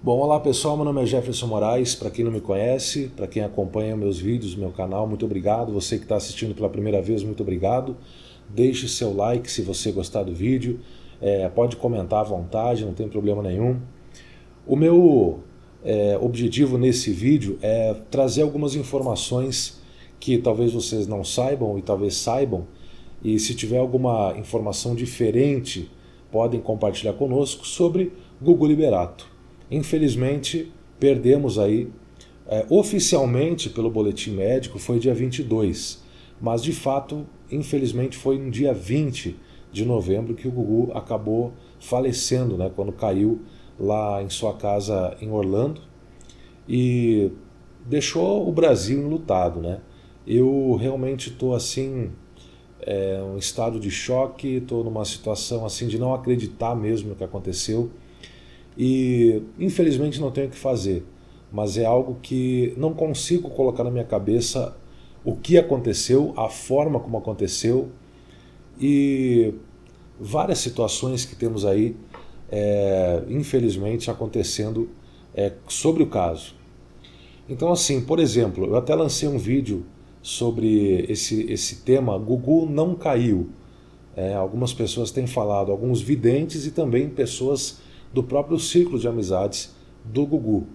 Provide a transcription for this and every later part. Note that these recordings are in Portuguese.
Bom, olá pessoal, meu nome é Jefferson Moraes. Para quem não me conhece, para quem acompanha meus vídeos, meu canal, muito obrigado. Você que está assistindo pela primeira vez, muito obrigado. Deixe seu like se você gostar do vídeo. Pode comentar à vontade, não tem problema nenhum. O meu objetivo nesse vídeo é trazer algumas informações que talvez vocês não saibam e talvez saibam. E se tiver alguma informação diferente, podem compartilhar conosco sobre Gugu Liberato. Infelizmente, perdemos aí, oficialmente pelo boletim médico foi dia 22, mas de fato, infelizmente foi no dia 20 de novembro que o Gugu acabou falecendo, né, quando caiu lá em sua casa em Orlando e deixou o Brasil enlutado, né? Eu realmente estou assim, um estado de choque, estou numa situação assim de não acreditar mesmo no que aconteceu. E infelizmente não tenho o que fazer, mas é algo que não consigo colocar na minha cabeça o que aconteceu, a forma como aconteceu e várias situações que temos aí, infelizmente, acontecendo sobre o caso. Então assim, por exemplo, eu até lancei um vídeo sobre esse tema, Gugu não caiu. Algumas pessoas têm falado, alguns videntes e também pessoas do próprio círculo de amizades do Gugu.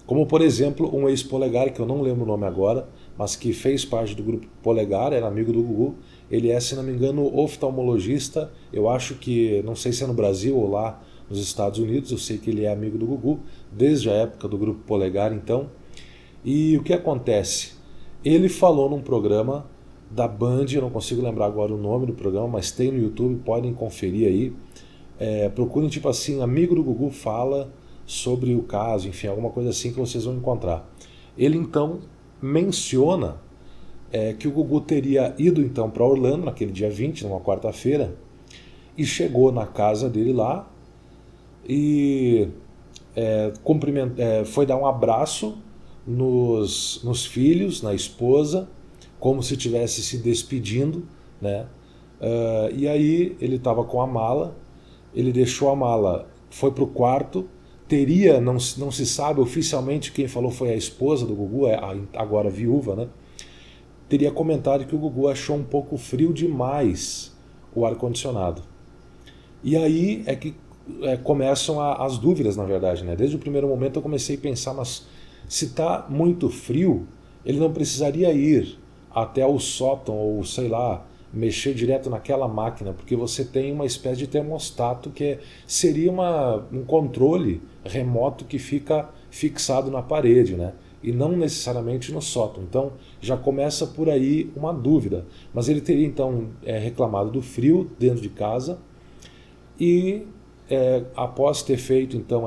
Como, por exemplo, um ex-Polegar, que eu não lembro o nome agora, mas que fez parte do grupo Polegar, era amigo do Gugu. Ele é, se não me engano, oftalmologista. Eu acho que, não sei se é no Brasil ou lá nos Estados Unidos, eu sei que ele é amigo do Gugu, desde a época do grupo Polegar, então. E o que acontece? Ele falou num programa da Band, eu não consigo lembrar agora o nome do programa, mas tem no YouTube, podem conferir aí. Procurem tipo assim, amigo do Gugu fala sobre o caso, enfim, alguma coisa assim que vocês vão encontrar. Ele então menciona que o Gugu teria ido então para Orlando naquele dia 20, numa quarta-feira, e chegou na casa dele lá e foi dar um abraço nos filhos, na esposa, como se estivesse se despedindo, né? E aí ele estava com a mala. Ele deixou a mala, foi para o quarto, não se sabe oficialmente, quem falou foi a esposa do Gugu, agora viúva, né? Teria comentado que o Gugu achou um pouco frio demais o ar-condicionado. E aí é que começam as dúvidas, na verdade, né? Desde o primeiro momento eu comecei a pensar, mas se está muito frio, ele não precisaria ir até o sótão ou sei lá, mexer direto naquela máquina, porque você tem uma espécie de termostato que seria um controle remoto que fica fixado na parede, né? E não necessariamente no sótão. Então já começa por aí uma dúvida. Mas ele teria então reclamado do frio dentro de casa e após ter feito então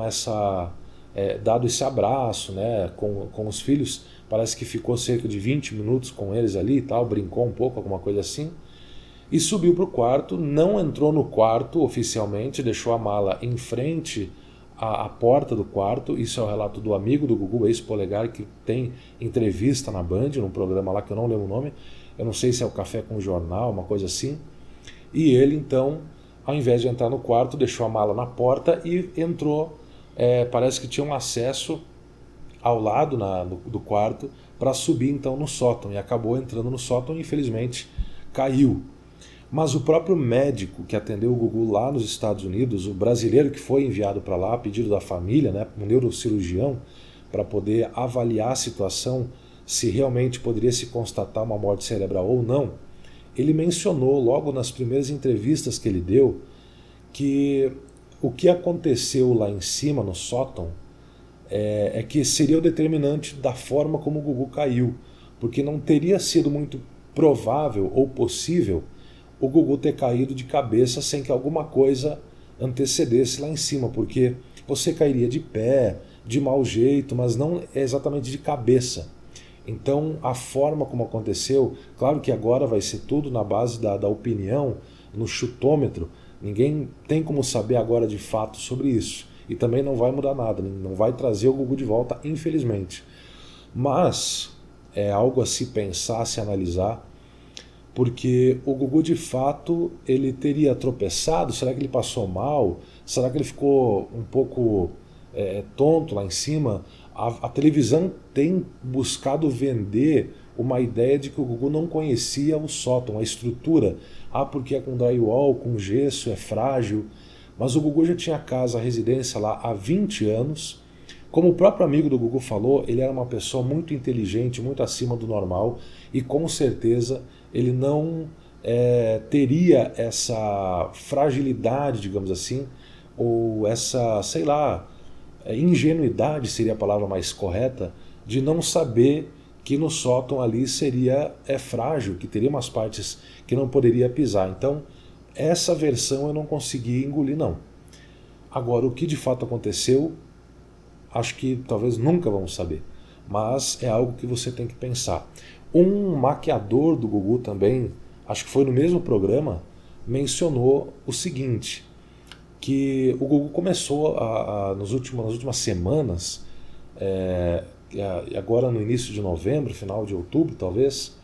dado esse abraço, né, com os filhos, parece que ficou cerca de 20 minutos com eles ali e tal, brincou um pouco, alguma coisa assim, e subiu para o quarto, não entrou no quarto oficialmente, deixou a mala em frente à porta do quarto. Isso é o relato do amigo do Gugu, ex-Polegar, que tem entrevista na Band, num programa lá que eu não lembro o nome, eu não sei se é o Café com o Jornal, uma coisa assim. E ele então, ao invés de entrar no quarto, deixou a mala na porta e entrou, parece que tinha um acesso ao lado do quarto para subir então no sótão, e acabou entrando no sótão e infelizmente caiu. Mas o próprio médico que atendeu o Gugu lá nos Estados Unidos, o brasileiro que foi enviado para lá a pedido da família, né, um neurocirurgião, para poder avaliar a situação, se realmente poderia se constatar uma morte cerebral ou não, ele mencionou logo nas primeiras entrevistas que ele deu que o que aconteceu lá em cima, no sótão, que seria o determinante da forma como o Gugu caiu, porque não teria sido muito provável ou possível o Gugu ter caído de cabeça sem que alguma coisa antecedesse lá em cima, porque você cairia de pé, de mau jeito, mas não exatamente de cabeça. Então a forma como aconteceu, claro que agora vai ser tudo na base da opinião, no chutômetro, ninguém tem como saber agora de fato sobre isso, e também não vai mudar nada, não vai trazer o Gugu de volta, infelizmente. Mas é algo a se pensar, a se analisar, porque o Gugu de fato ele teria tropeçado, será que ele passou mal, será que ele ficou um pouco é tonto lá em cima. A televisão tem buscado vender uma ideia de que o Gugu não conhecia o sótão, a estrutura. Ah, porque é com drywall, com gesso, é frágil. Mas o Gugu já tinha casa, a residência lá há 20 anos. Como o próprio amigo do Gugu falou, ele era uma pessoa muito inteligente, muito acima do normal, e com certeza ele não teria essa fragilidade, digamos assim, ou essa, sei lá, ingenuidade seria a palavra mais correta, de não saber que no sótão ali seria frágil, que teria umas partes que não poderia pisar. Então, essa versão eu não consegui engolir, não. Agora, o que de fato aconteceu, acho que talvez nunca vamos saber, mas é algo que você tem que pensar. Um maquiador do Gugu também, acho que foi no mesmo programa, mencionou o seguinte, que o Gugu começou nas últimas semanas, agora no início de novembro, final de outubro talvez,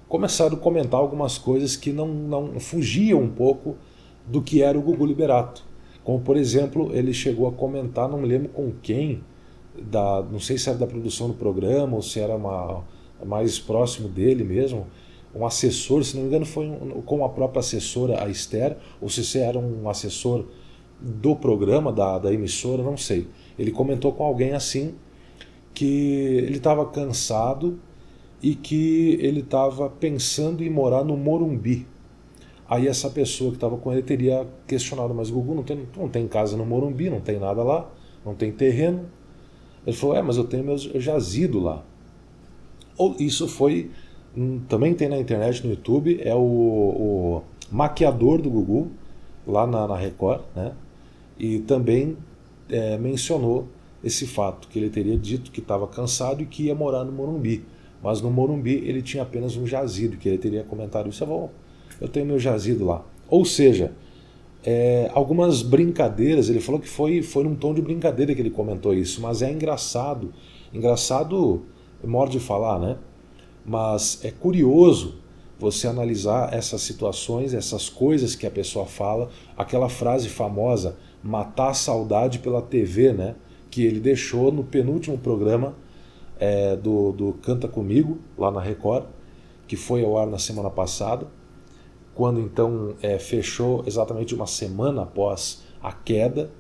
começaram a comentar algumas coisas que não fugiam um pouco do que era o Gugu Liberato. Como, por exemplo, ele chegou a comentar, não me lembro com quem, não sei se era da produção do programa ou se era mais próximo dele mesmo, um assessor, se não me engano foi com a própria assessora, a Esther, ou se era um assessor do programa, da emissora, não sei. Ele comentou com alguém assim, que ele estava cansado e que ele estava pensando em morar no Morumbi. Aí essa pessoa que estava com ele teria questionado, mas Gugu, não tem casa no Morumbi, não tem nada lá, não tem terreno. Ele falou, mas eu tenho meu jazido lá. Ou isso foi, também tem na internet, no YouTube, é o maquiador do Gugu, lá na Record, né? E também mencionou esse fato, que ele teria dito que estava cansado e que ia morar no Morumbi. Mas no Morumbi ele tinha apenas um jazido, que ele teria comentado isso, eu tenho meu jazido lá. Ou seja, algumas brincadeiras, ele falou que foi num tom de brincadeira que ele comentou isso, mas é engraçado. Engraçado, morde de falar, né? Mas é curioso você analisar essas situações, essas coisas que a pessoa fala, aquela frase famosa, matar a saudade pela TV, né? Que ele deixou no penúltimo programa do Canta Comigo, lá na Record, que foi ao ar na semana passada, quando então fechou exatamente uma semana após a queda,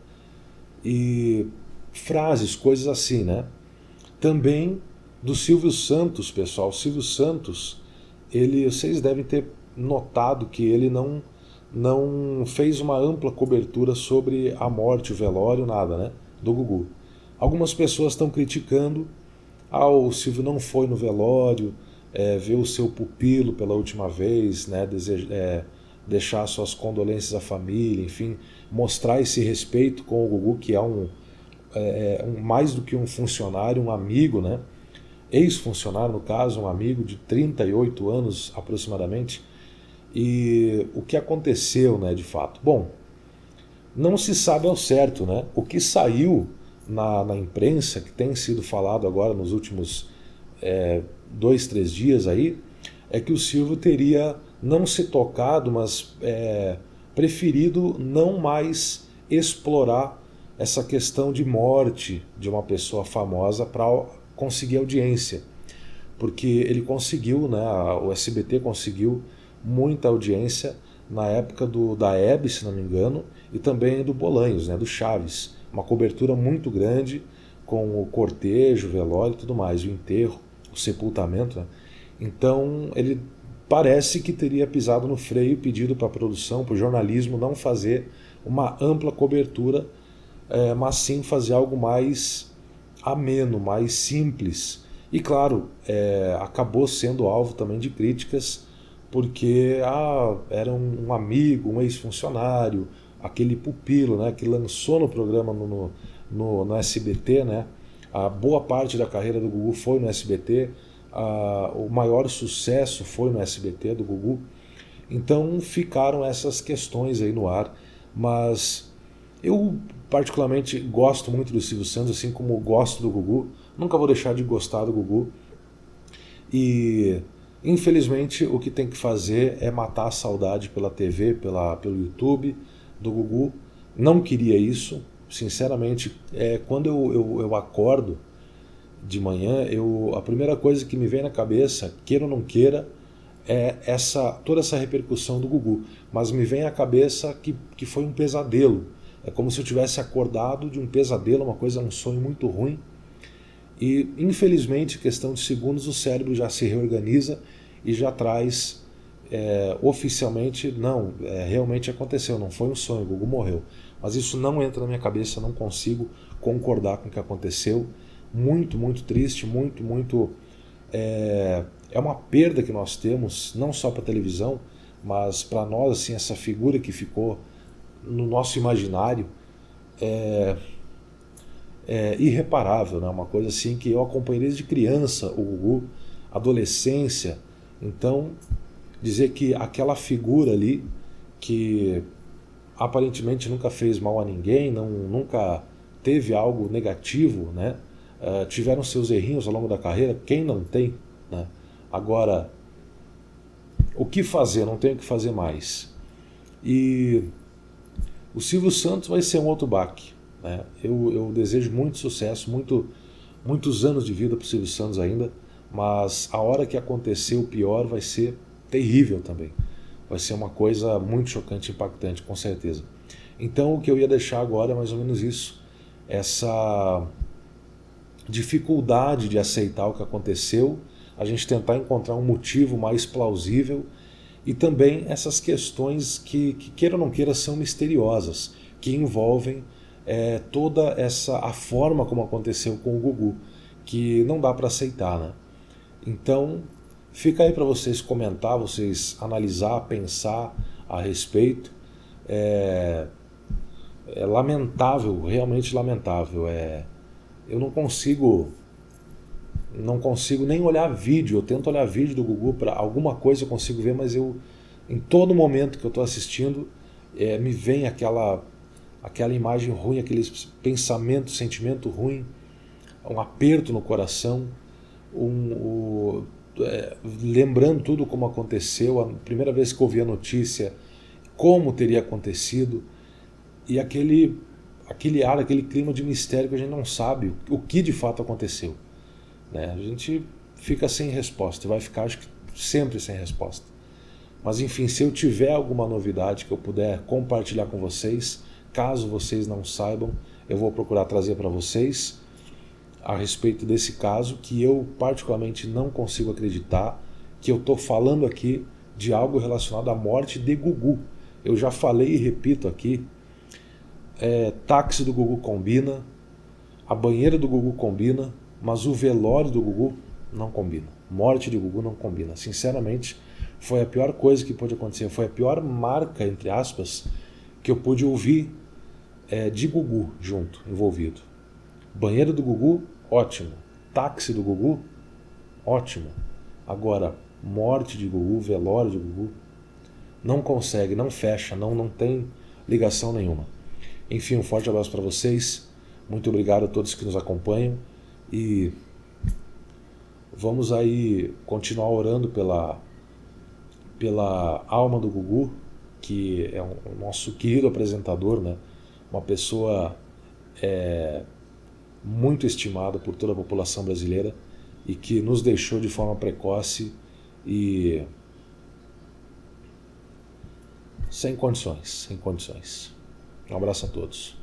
e frases, coisas assim, né? Também do Silvio Santos, pessoal. O Silvio Santos, vocês devem ter notado que ele não fez uma ampla cobertura sobre a morte, o velório, nada, né? Do Gugu. Algumas pessoas estão criticando, o Silvio não foi no velório, ver o seu pupilo pela última vez, né? Deixar suas condolências à família, enfim, mostrar esse respeito com o Gugu, que é mais do que um funcionário, um amigo, né? Ex-funcionário, no caso, um amigo de 38 anos aproximadamente. E o que aconteceu, né, de fato? Bom, não se sabe ao certo, né? O que saiu na imprensa, que tem sido falado agora nos últimos 2, 3 dias aí, é que o Silvio teria não se tocado, mas preferido não mais explorar essa questão de morte de uma pessoa famosa para conseguir audiência. Porque ele conseguiu, né, o SBT conseguiu muita audiência na época da Hebe, se não me engano, e também do Bolanhos, né, do Chaves. Uma cobertura muito grande com o cortejo, o velório e tudo mais, o enterro, o sepultamento, né? Então ele parece que teria pisado no freio, pedido para a produção, para o jornalismo não fazer uma ampla cobertura, mas sim fazer algo mais ameno, mais simples. E claro, acabou sendo alvo também de críticas, porque era um amigo, um ex-funcionário, aquele pupilo, né, que lançou no programa no SBT, né? A boa parte da carreira do Gugu foi no SBT, o maior sucesso foi no SBT do Gugu. Então ficaram essas questões aí no ar, mas eu particularmente gosto muito do Silvio Santos, assim como gosto do Gugu, nunca vou deixar de gostar do Gugu, e infelizmente o que tem que fazer é matar a saudade pela TV, pelo YouTube do Gugu. Não queria isso, sinceramente, quando eu acordo de manhã, a primeira coisa que me vem na cabeça, queira ou não queira, é toda essa repercussão do Gugu. Mas me vem à cabeça que foi um pesadelo. É como se eu tivesse acordado de um pesadelo, um sonho muito ruim. E, infelizmente, questão de segundos, o cérebro já se reorganiza e já traz oficialmente, não, realmente aconteceu, não foi um sonho, o Gugu morreu. Mas isso não entra na minha cabeça, eu não consigo concordar com o que aconteceu. Muito, muito triste, muito... É uma perda que nós temos, não só para a televisão, mas para nós, assim, essa figura que ficou no nosso imaginário é irreparável, né? Uma coisa assim que eu acompanhei desde criança, o Gugu, adolescência. Então, dizer que aquela figura ali, que aparentemente nunca fez mal a ninguém, nunca teve algo negativo, né? Tiveram seus errinhos ao longo da carreira, quem não tem, né? Agora, o que fazer? Não tem o que fazer mais. E o Silvio Santos vai ser um outro baque, né? Eu desejo muito sucesso, muitos anos de vida para o Silvio Santos ainda, mas a hora que acontecer o pior vai ser terrível também. Vai ser uma coisa muito chocante, impactante, com certeza. Então o que eu ia deixar agora é mais ou menos isso. Essa dificuldade de aceitar o que aconteceu, a gente tentar encontrar um motivo mais plausível e também essas questões que queira ou não queira, são misteriosas, que envolvem toda a forma como aconteceu com o Gugu, que não dá para aceitar, né? Então, fica aí para vocês comentar, vocês analisar, pensar a respeito. É lamentável, realmente lamentável. Eu não consigo nem olhar vídeo. Eu tento olhar vídeo do Gugu, para alguma coisa eu consigo ver, mas em todo momento que eu estou assistindo, me vem aquela imagem ruim, aquele pensamento, sentimento ruim, um aperto no coração, lembrando tudo como aconteceu, a primeira vez que eu ouvi a notícia, como teria acontecido, e aquele ar, aquele clima de mistério que a gente não sabe o que de fato aconteceu, né? A gente fica sem resposta, vai ficar, acho que sempre sem resposta. Mas enfim, se eu tiver alguma novidade que eu puder compartilhar com vocês, caso vocês não saibam, eu vou procurar trazer para vocês a respeito desse caso, que eu particularmente não consigo acreditar que eu estou falando aqui de algo relacionado à morte de Gugu. Eu já falei e repito aqui, táxi do Gugu combina, a banheira do Gugu combina, mas o velório do Gugu não combina. Morte de Gugu não combina. Sinceramente, foi a pior coisa que pôde acontecer, foi a pior marca, entre aspas, que eu pude ouvir de Gugu junto, envolvido. Banheiro do Gugu, ótimo. Táxi do Gugu, ótimo. Agora, morte de Gugu, velório de Gugu, não consegue, não fecha, não tem ligação nenhuma. Enfim, um forte abraço para vocês. Muito obrigado a todos que nos acompanham. E vamos aí continuar orando pela alma do Gugu, que é o nosso querido apresentador, né? Uma pessoa muito estimada por toda a população brasileira e que nos deixou de forma precoce e sem condições. Um abraço a todos.